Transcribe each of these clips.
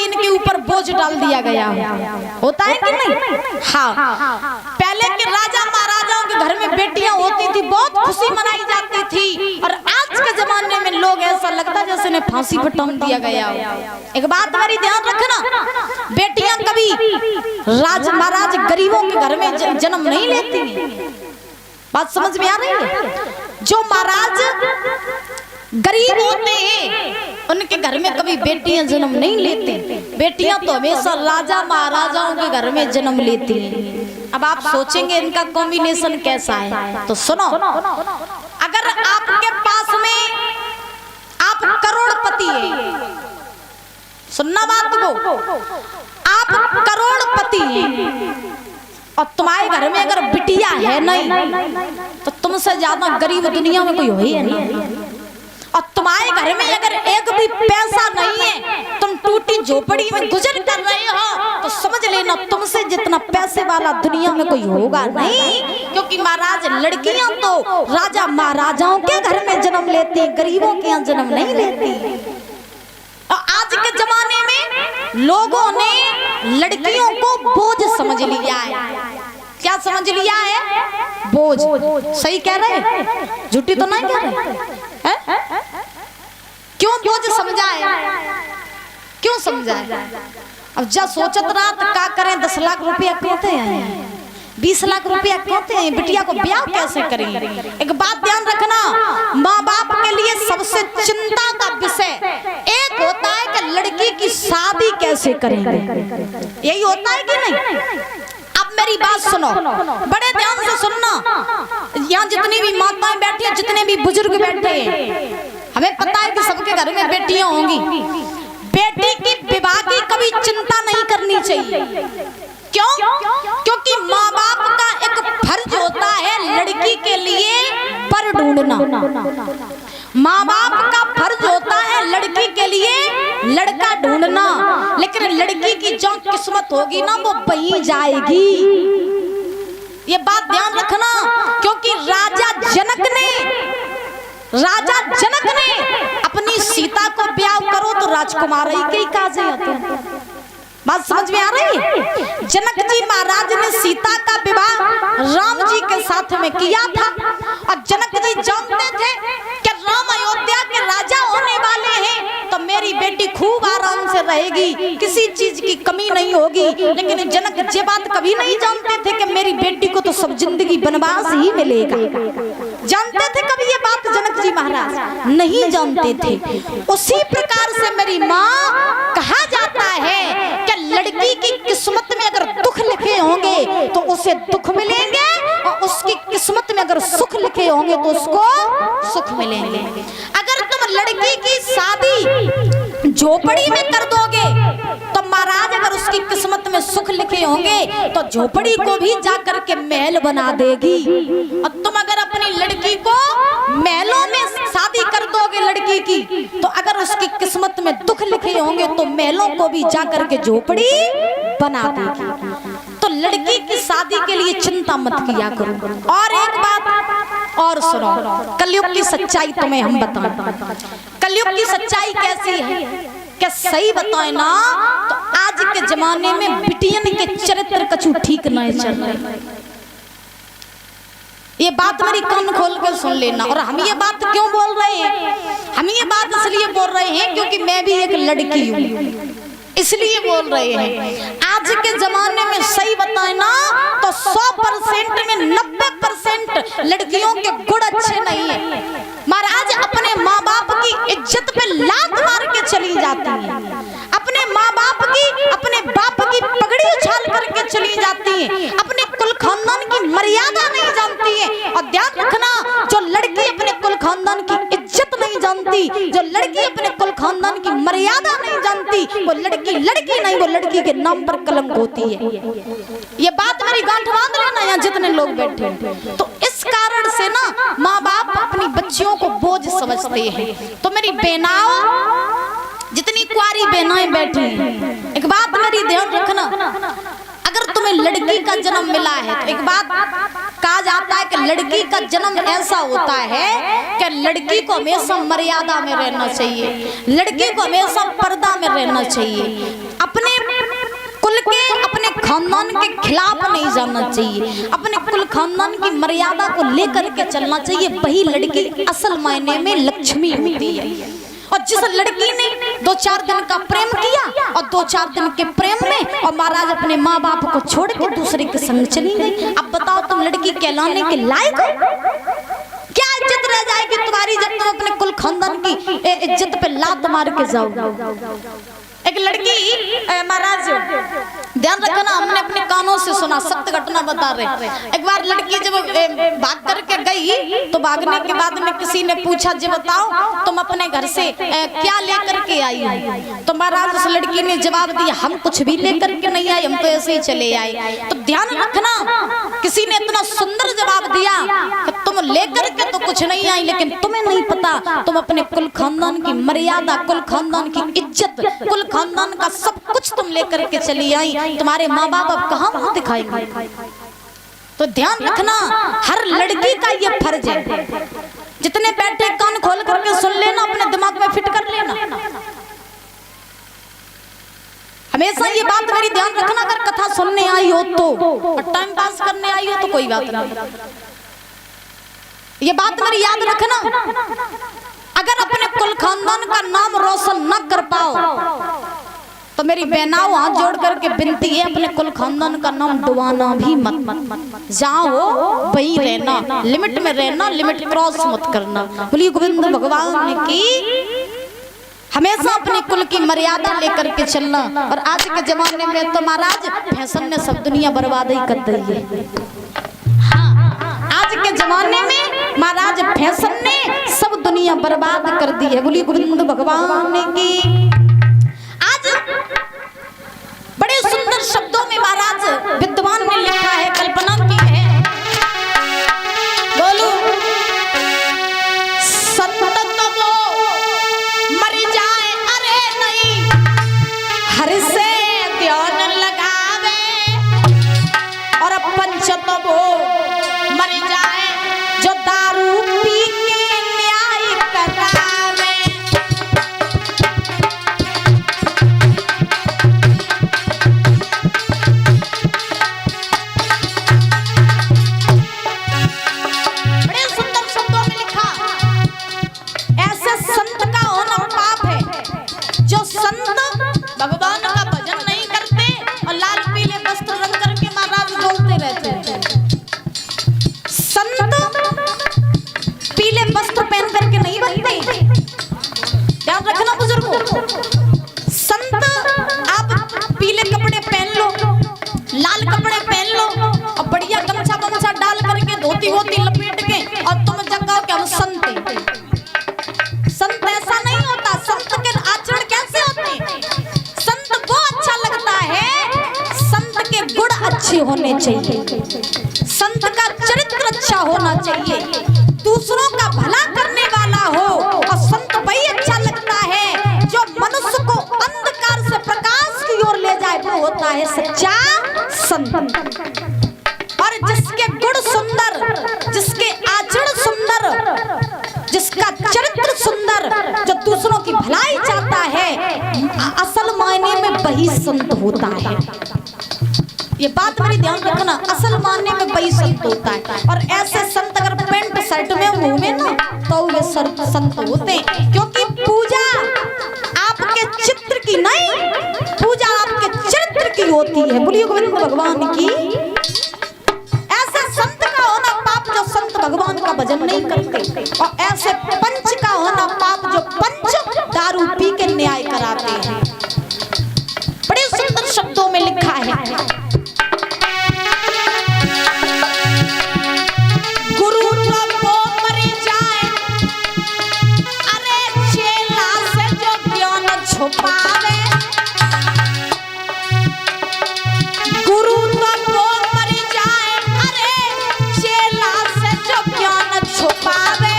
इनके ऊपर बोझ डाल दिया गया होता है कि नहीं? हाँ, पहले के राजा महाराजाओं के घर में बेटियां होती थी, बहुत खुशी मनाई जाती थी, और आज के जमाने में लोग ऐसा लगता जैसे ने फांसी पर टांग दिया गया। एक बात हमारी ध्यान रखना, बेटियां कभी राज महाराज गरीबों के घर में जन्म नहीं लेती। बात समझ में आ रही है? जो महाराज गरीब होते हैं उनके घर में कभी बेटियां जन्म नहीं लेती। बेटियां तो हमेशा राजा महाराजाओं के घर में जन्म लेती हैं। अब आप सोचेंगे इनका कॉम्बिनेशन कैसा है, तो सुनो, अगर आपके पास में आप करोड़पति है, सुनना बात को, आप करोड़पति हैं और तुम्हारे घर में अगर बिटिया है नहीं तो तुमसे ज्यादा गरीब दुनिया में कोई हो ही नहीं। और तुम्हारे घर में अगर एक भी पैसा नहीं है, तुम टूटी झोपड़ी में गुजर कर रहे हो, तो समझ लेना तुमसे जितना पैसे वाला दुनिया में कोई होगा नहीं। क्योंकि महाराज लड़कियां तो राजा महाराजाओं के घर में जन्म लेती, गरीबों के यहाँ जन्म नहीं लेती। और आज के जमाने में लोगों ने लड़कियों को बोझ समझ लिया है। क्या समझ लिया है? बोझ। सही कह रहे? झूठी तो नहीं कह रहे? क्यों बोझ समझा है? क्यों समझा है? अब जब सोचत रहा तो क्या करें, 10 लाख रुपया कहते हैं, 20 लाख रुपया कहते हैं, बिटिया को ब्याह कैसे करें? एक बात ध्यान रखना, माँ बाप के लिए सबसे चिंता का विषय एक होता है कि लड़की की शादी कैसे करेंगे, यही होता है कि नहीं? अब मेरी बात सुनो, बड़े ध्यान से सुनना। यहाँ जितनी भी माताएं बैठी हैं, जितने भी बुजुर्ग बैठे हैं, हमें पता है कि सबके घर में बेटियां होंगी। बेटी की विवाह की कभी चिंता नहीं करनी चाहिए। क्यों? क्योंकि माँ बाप का एक फर्ज होता है लड़की के लिए वर ढूंढना। माँ बाप का फर्ज होता है लड़की के लिए लड़का ढूंढना, लेकिन लड़की की जो किस्मत होगी ना वो वहीं जाएगी। ये बात ध्यान रखना, क्योंकि राजा जनक ने अपनी सीता को ब्याह करो तो राजकुमार ही के काजे आते हैं। बात समझ में आ रही है? जनक जी महाराज ने सीता का विवाह राम जी के साथ में किया था, और जनक जी जानते थे कि राम अयोध्या के राजा होने वाले हैं, तो मेरी बेटी खूब आराम से रहेगी, किसी चीज की कमी नहीं होगी। लेकिन जनक ये बात कभी नहीं जानते थे कि मेरी बेटी को तो सब जिंदगी बनवास ही मिलेगा। जानते थे कभी ये बात जनक जी महाराज? नहीं जानते थे। उसी प्रकार से मेरी माँ, कहा जाता है कि लड़की की किस्मत में अगर दुख लिखे होंगे तो उसे दुख मिलेंगे, और उसकी किस्मत में अगर सुख लिखे होंगे तो उसको सुख मिलेंगे। अगर तुम लड़की की शादी झोपड़ी में कर दोगे तो महाराज अगर उसकी किस्मत में सुख लिखे होंगे तो झोपड़ी को भी जाकर के महल बना देगी। और तुम अगर अपनी लड़की को महलों में शादी कर दोगे लड़की की, तो अगर उसकी किस्मत में दुख लिखे होंगे तो महलों को भी जाकर के झोपड़ी बना देगी। तो लड़की की शादी के लिए चिंता मत किया करो। और एक बात और सुनो, कलयुग की सच्चाई तुम्हें हम बताएं। कलयुग की सच्चाई कैसी है? क्या सही बताए ना, तो आज के जमाने में बिटियन के चरित्र कछु ठीक नहीं चल रहे। ये बात मेरी कान खोल कर सुन लेना। और हम ये बात क्यों बोल रहे हैं? हम ये बात इसलिए बोल रहे हैं क्योंकि मैं भी एक लड़की हूँ, इसलिए बोल रहे हैं। आज के जमाने में सही बताए ना तो 100% में 90% लड़कियों के गुण अच्छे नहीं है। महाराज अपने माँ बाप की इज्जत पे लात मार के चली जाती है, अपने माँ बाप की, अपने बाप की पगड़ी उछाल करके चली जाती है, अपने कुल खानदान की मर्यादा नहीं जानती है। और ध्यान रखना, जो लड़की अपने कुल खानदान की इज्जत नहीं जानती, जो लड़की अपने कुल खानदान की मर्यादा नहीं जानती, वो लड़की नहीं, वो लड़की के नाम पर कलंक होती है। ये बात मेरी गांठ बांध लेना यहाँ जितने लोग बैठे। तो इस कारण से ना माँ बाप अपनी बच्चियों को बोझ समझते हैं। तो मेरी बहनाओं, जितनी कुंवारी बहनाएं बैठी हैं, एक बात मेरी ध्यान रखना, अगर तुम्हें लड़की का जन्म मिला है तो एक बात कहा जाता है कि लड़की का जन्म ऐसा होता है कि लड़की को हमेशा मर्यादा में रहना चाहिए, लड़की को हमेशा पर्दा में रहना चाहिए, अपने कुल के अपने खानदान के खिलाफ नहीं जाना चाहिए, अपने कुल खानदान की मर्यादा को लेकर के चलना चाहिए। वही लड़की असल मायने में लक्ष्मी होती है। और जिस लड़की ने 2-4 दिन का प्रेम किया और 2-4 दिन के प्रेम में और महाराज अपने माँ बाप को छोड़ के दूसरे के संग चली गई, अब बताओ तुम लड़की कहलाने के लायक हो? क्या इज्जत रह जाएगी तुम्हारी जब तुम अपने कुल खानदान की इज्जत पे लात मार के जाओ? एक लड़की महाराज ध्यान रखना, हमने अपने कानों से सुना, सत्य घटना बता रहे। एक बार लड़की जब भाग करके गई तो भागने के बाद में किसी ने पूछा, जी बताओ तुम अपने घर से क्या लेकर के आई हो? तो महाराज उस लड़की ने जवाब दिया, हम कुछ भी लेकर के नहीं आए, हम तो ऐसे ही चले आए। तो ध्यान रखना, किसी ने इतना सुंदर जवाब दिया कि तुम लेकर के तो कुछ नहीं आई, लेकिन तुम्हें नहीं पता तुम अपने कुल खानदान की मर्यादा, कुल खानदान की इज्जत, कुल खानदान का सब कुछ तुम लेकर के चली आई, तुम्हारे माँ बाप अब कहाँ मुंह दिखाएंगे? तो ध्यान रखना, हर लड़की का ये फर्ज है। जितने बैठे कान खोल करके सुन लेना, अपने दिमाग में फिट कर लेना। हमेशा ये बात मेरी ध्यान रखना, अगर कथा सुनने आई हो तो, और टाइम पास करने आई हो तो कोई बात नहीं, ये बात मेरी याद रखना। अगर अपने कुल खानदान का नाम रोशन न कर पाओ तो मेरी बहनाओं हाथ जोड़ करके विनती है, अपने कुल खानदान का नाम डुबाना भी मत। जहाँ हो वही रहना, लिमिट में रहना, लिमिट क्रॉस मत करना। बोलिए गोविंद भगवान की। हमेशा अपने कुल की मर्यादा लेकर के चलना। और आज के जमाने में तो महाराज फैशन ने सब दुनिया बर्बाद ही कर दी है। हाँ, आज के जमाने में महाराज फैशन ने सब दुनिया बर्बाद कर दी है। बोलिए गोविंद भगवान की। बड़े सुंदर शब्दों में महाराज विद्वान ने लिखा है, कल्पना की है। बोलो, संत तो वो मर जाए अरे नहीं, हर से ध्यान लगावे, और पंच तो वो मर जाए जो दारू पी के न्याय करावे। भगवान का भजन नहीं करते और लाल पीले वस्त्र रंग करके महाराज बोलते रहते हैं। संत पीले वस्त्र पहन करके नहीं बनते, ध्यान रखना बुजुर्गों। संत आप पीले कपड़े पहन लो, लाल कपड़े पहन लो और बढ़िया गमछा गमछा डाल करके धोती वोती लपेट के और तुम जगाओ कि हम संत हैं। संत ऐसा नहीं होता। संत के आचरण कैसे होते हैं? संत को अच्छा लगता है, संत के गुण अच्छे होने चाहिए, संत का चरित्र अच्छा होना चाहिए, दूसरों का भला करने वाला हो। और संत वही अच्छा लगता है जो मनुष्य को अंधकार से प्रकाश की ओर ले जाए, वो होता है सच्चा संत। और जिसके गुण सुंदर, जिसके आचरण सुंदर, जिसका चरित्र सुंदर, जो दूसरों की भलाई चाहता है, असल मायने में वही संत होता है। ये बात मेरी ध्यान रखना, असल मायने में वही संत होता है। और ऐसे संत अगर पैंट शर्ट में घूमे ना तो वे संत होते हैं, क्योंकि पूजा आपके चित्र की नहीं, पूजा आपके चरित्र की होती है। बोलिए गोविंद भगवान की। ऐसे संत का होना पाप जो संत भगवान का भजन नहीं करते, और ऐसे पंच का होना पाप जो पंच दारू पी के न्याय कराते हैं। बड़े सुंदर शब्दों में लिखा है, गुरु तो वो मर जाए अरे चेला से जो ज्ञान छुपावे, गुरु तो वो मर जाए अरे चेला से जो ज्ञान छुपावे,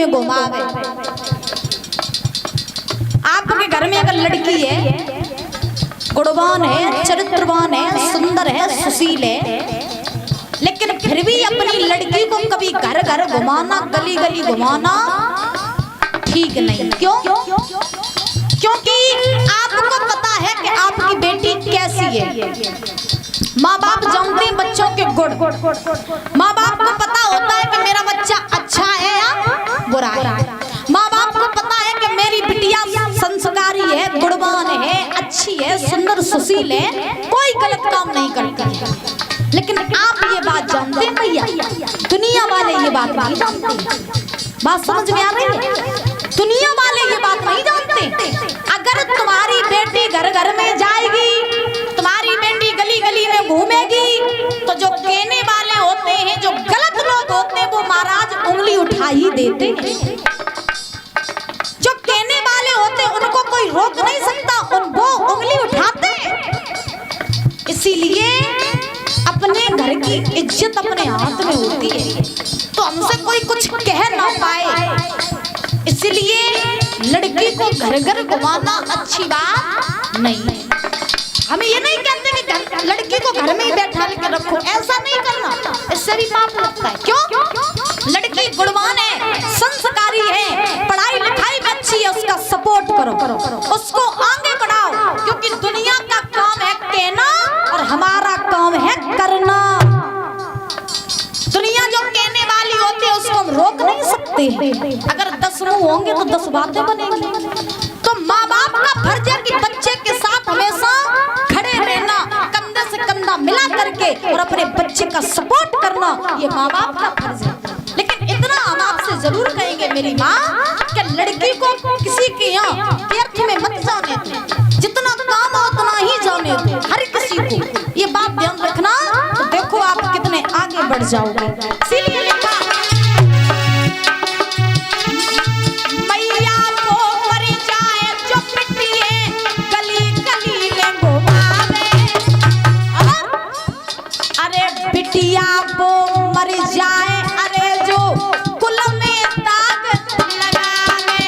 में घुमावे। आपके घर में अगर लड़की है, गुणवान है, चरित्रवान है, सुंदर है, सुशील है, लेकिन फिर भी अपनी लड़की को कभी घर घर घुमाना, गली गली घुमाना ठीक नहीं। क्यों? क्योंकि आपको पता है कि आपकी बेटी कैसी है। माँ बाप जानते हैं बच्चों के गुण। माँ बाप को पता होता है कि मेरा बच्चा अच्छा है या बुरा है। माँ बाप को पता है कि मेरी बिटिया संस्कारी है, गुणवान है, अच्छी है, सुंदर सुशील है, कोई गलत काम नहीं करती है। लेकिन आप ये बात जानते हैं भैया, दुनिया वाले ये बात नहीं जानते। बात समझ में आ रही है? दुनिया वाले ये बात नहीं जानते। अगर तुम्हारी बेटी घर घर में जाएगी, तुम्हारी बेटी गली गली में घूमेगी, तो जो कहने वाले होते हैं, जो गलत लोग होते हैं, वो महाराज उंगली उठा ही देते हैं। जो कहने वाले होते हैं उनको कोई रोक नहीं सकता, वो उंगली उठाते। इसीलिए अपने घर की इज्जत अपने हाथ में होती है, तो हमसे कोई कुछ कह ना पाए। इसलिए लड़की को घर घर घुमाना अच्छी बात नहीं। हम ये नहीं कहते कि लड़की को घर में ही बैठा के रखो, ऐसा नहीं करना, इससे भी पाप लगता है। क्यों? लड़की गुणवान है, संस्कारी है, पढ़ाई लिखाई में अच्छी है, उसका सपोर्ट करो, उसको आगे बढ़ाओ। क्योंकि दुनिया का काम है कहना और हमारा काम है करना। दुनिया जो कहने वाली होती है उसको हम रोक नहीं सकते। अगर 10 मुंह होंगे तो 10 बातें बनेंगी। तो माँ बाप का फर्ज है कि बच्चे के साथ हमेशा खड़े रहना, कंधे से कंधा मिला करके, और अपने बच्चे का सपोर्ट करना, ये माँ बाप का फर्ज है। लेकिन इतना हम आपसे जरूर कहेंगे मेरी माँ, कि लड़की को किसी के यहाँ व्यर्थ में मत जाने दो। जितना काम हो उतना ही जाने दो हर किसी को। ये बात ध्यान रखना, तो देखो आप कितने आगे बढ़ जाओगे। इसीलिए लिखा, मैया को मर जाए जो पिटिए, गली गली ले घुमावे। अरे बिटिया को मर जाए, अरे जो कुल में दाग लगावे।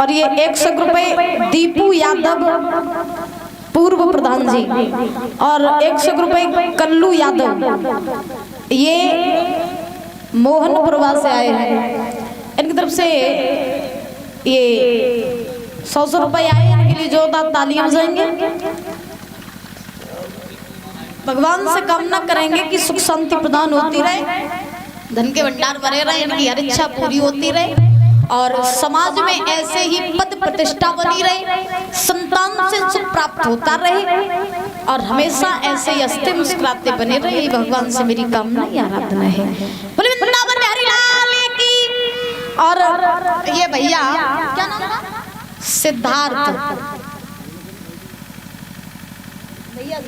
और ये 100 रुपए दीपू यादव पूर्व प्रधान जी, और 100 रुपए कल्लू यादव, ये मोहनपुरवा से आए हैं। इनकी तरफ से ये 100 रुपए आए, इनके लिए जोरदार तालियां बजाएंगे। भगवान से कामना करेंगे कि सुख शांति प्रदान होती रहे, धन के भंडार भरे रहे, इनकी हर इच्छा पूरी होती रहे, और समाज में ऐसे ही पद प्रतिष्ठा बनी रहे, संतान से सुख प्राप्त होता रहे, और हमेशा ऐसे ही हंसते मुस्कुराते बने रहे। भगवान से मेरी कामना आराधना है। बोले वृंदावन में हरिलाल की। और ये भैया क्या नाम है? सिद्धार्थ भैया,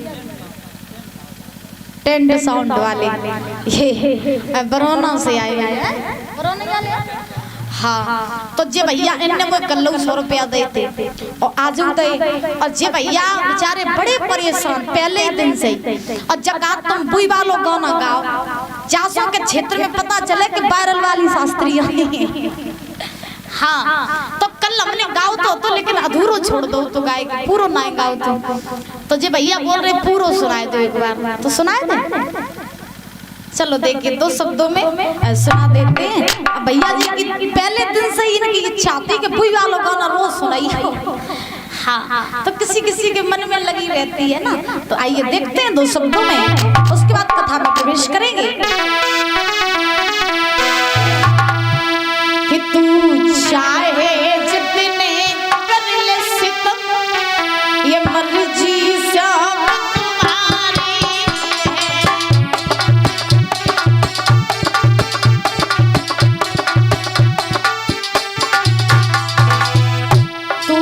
टेंट साउंड वाले, ये बरौना से आए हैं। बरौना वाले, हाँ। तो जे भैया इनने वो कल्लू 100 रुपया देते और आज दे, और जे भैया बेचारे बड़े परेशान पहले ही दिन से। और जगात तुम बुई वालों गाना गाओ, जासों के क्षेत्र में पता चले कि वायरल वाली शास्त्री आई। हाँ, तो कल हमने गाओ तो लेकिन अधूरो छोड़ दो, तो गाय पूरो ना गाओ तो जे भैया बोल रहे पूरो सुनाए दो एक बार, तो सुनाए दे। चलो देखिए दो शब्दों में सुना देते हैं। भैया जी की पहले दिन से ही इनकी इच्छा थी कि भुई वालों गाना रोज सुनाई हो। हाँ, तो किसी किसी के मन में लगी रहती है ना। तो आइए देखते हैं दो शब्दों में, उसके बाद कथा में प्रवेश करेंगे। कि तू चाहे जितने कर ले सितम, ये मर्जी सब तुम्हारी है। तू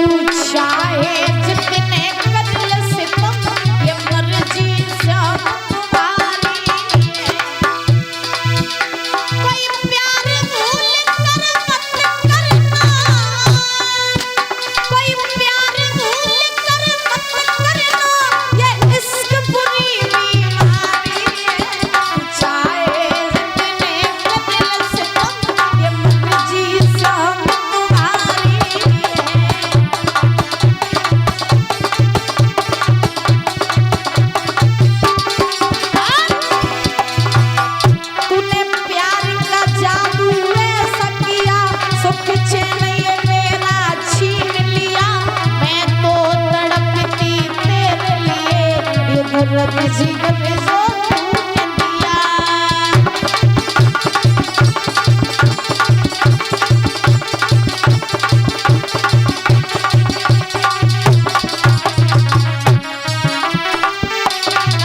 चाहे जितने कर ले सितम, ये मर्जी सब तुम्हारी है। कोई प्यार भूल कर मत करना, कोई प्यार भूल कर मत करना, ये इश्क बुरी बीमारी है। चाहे जितने बदल से तुम, ये मर्जी सब तुम्हारी है। तूने प्यार का जादू ऐसा किया, सुख चैन ये मेरा छीन लिया। मैं तो तड़पती तेरे लिए, ये दर्द जिगर जो तूने दिया।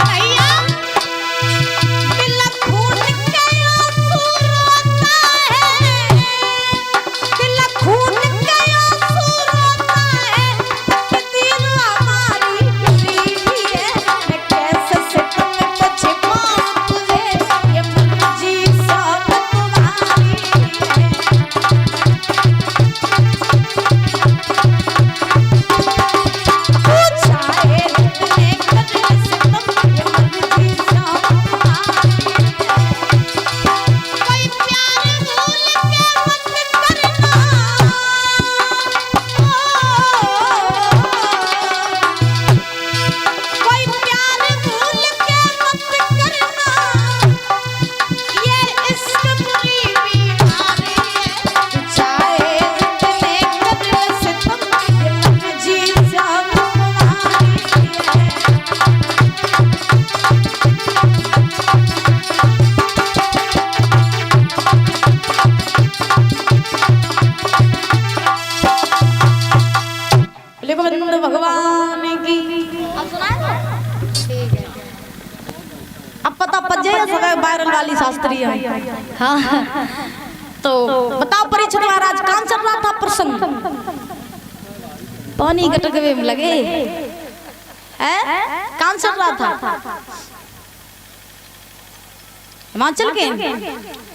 भैया दिल खून के आंसू रोता है, दिल खून के आंसू रोता है। कि दिल हमारी गरीबी है, मैं कैसे सितम को छिपाऊं तुझे, ये मर्जी सब तुम्हारी है। तू चाहे जितने कर ले सितम, ये मर्जी सब तुम्हारी है। कोई प्यार भूल के मत करना, कोई प्यार भूल के मत करना, ये इश्क बुरी बीमारी है। चाहे जितने कर ले सितम, ये मर्जी सब तुम्हारी है। बोले गोविंद भगवान की। अब सुनाए तो ठीक है। अब पता पड़ जाए सब वायरल वाली शास्त्री है। हाँ, तो बताओ परीक्षित महाराज कहाँ चल रहा था प्रसंग? पानी गटकवे में लगे हैं, कहाँ चल रहा था? हिमाचल के।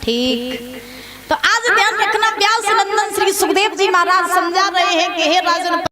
ठीक, तो आज ध्यान रखना, व्यास नंदन श्री सुखदेव जी महाराज समझा रहे हैं कि हे राजन